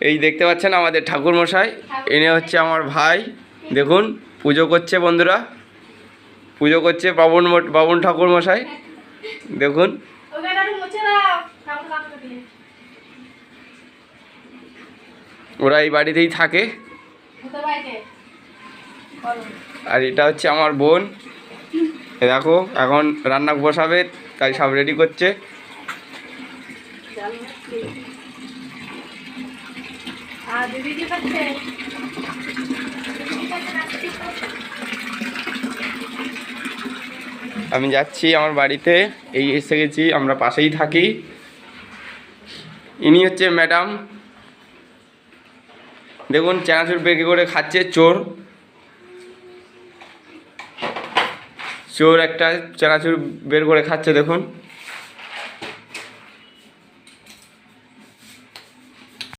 এই দেখতে পাচ্ছেন আমাদের ঠাকুর মশাই, এনে হচ্ছে আমার ভাই। দেখুন পুজো করছে বন্ধুরা, পুজো করছে বাবুন ঠাকুর মশাই। দেখুন ওরা এই বাড়িতেই থাকে। আর এটা হচ্ছে আমার বোন। দেখো এখন রান্না বসাবে, তাই সব রেডি করছে। আমি যাচ্ছি আমার বাড়িতে, এই এসে গেছি, আমরা পাশেই থাকি। ইনি হচ্ছে ম্যাডাম। দেখুন চানাচুর বের করে খাচ্ছে চোর। চোর একটা চানাচুর বের করে খাচ্ছে দেখুন।